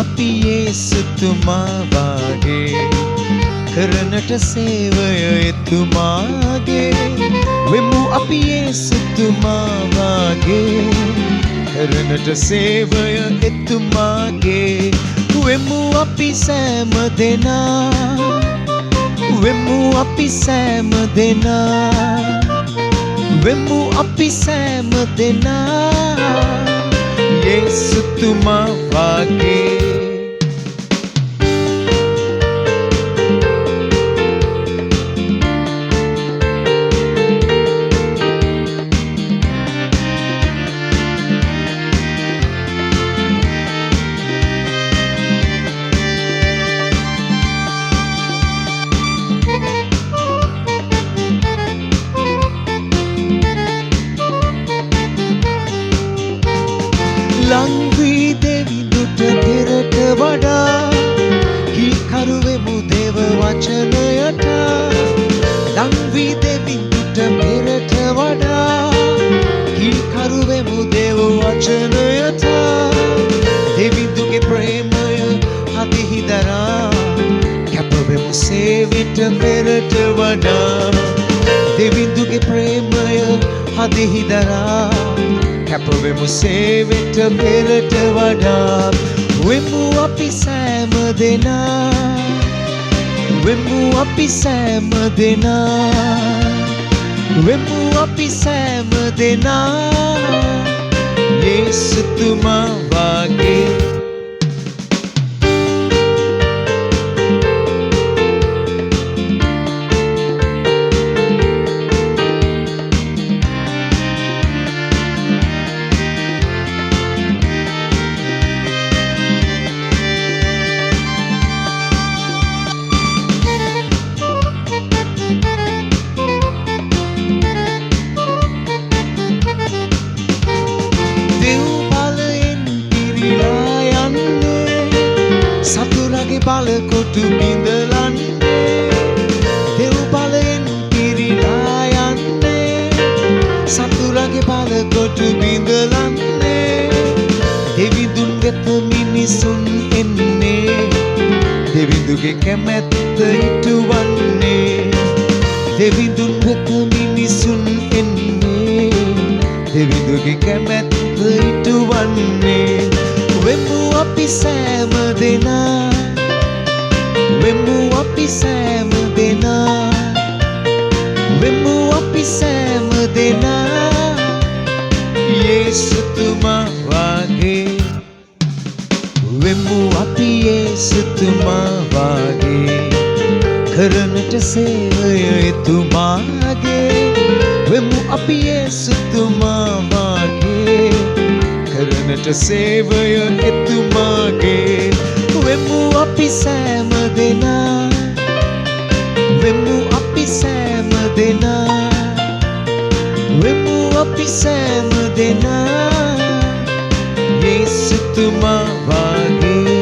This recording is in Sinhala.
අපි යේසුතුමා වාගේ කරනට සේවය එතුමාගේ වෙමු අපි යේසුතුමා වාගේ කරනට සේවය එතුමාගේ වෙමු අපි සෑම දෙනා වෙමු අපි සෑම දෙනා වෙමු අපි සෑම දෙනා යේසුතුමා වාගේ ලංවී දෙවිඳුට පෙරට වඩා හිකරුවෙමු දේව වචනයට ලංවී දෙවිඳුට පෙරට වඩා හිකරුවෙමු දේව වචනයට දෙවිඳුගේ ප්‍රේමය හදෙහි දරා කැපවෙමු සේවිත පෙරට වඩා දෙවිඳුගේ ප්‍රේමය හදෙහි දරා කැපවෙමු සේවෙට පෙරට වඩා වෙමු අපි සෑම දෙනා වෙමු අපි සෑම දෙනා වෙමු අපි සෑම දෙනා යේසුතුමා වාගේ සතුරගේ බලකොටු බිඳලන්නේ දෙව් බලයෙන් පිරිලා යන්නේ සතුරගේ බලකොටු බිඳලන්නේ දෙවිඳුන් වෙත මිනිසුන් එන්නේ දෙවිඳුගේ කැමැත්ත ඉටුවන්නේ දෙවිඳුන් වෙත මිනිසුන් එන්නේ දෙවිඳුගේ කැමැත්ත ඉටුවන්නේ වෙමු අපි සෑම දෙනා වෙමු අපි සෑම දෙනා වෙමු අපි සෑම දෙනා යේසුතුමා වාගේ වෙමු අපි යේසුතුමා වාගේ කරනට සේවය එතුමාගේ වෙමු අපි යේසුතුමා වාගේ කරනට සේවය එතුමාගේ වෙමු අපි සෑම දෙනා වෙමු අපි සෑම දෙනා වෙමු අපි සෑම දෙනා යේසුතුමා වාගේ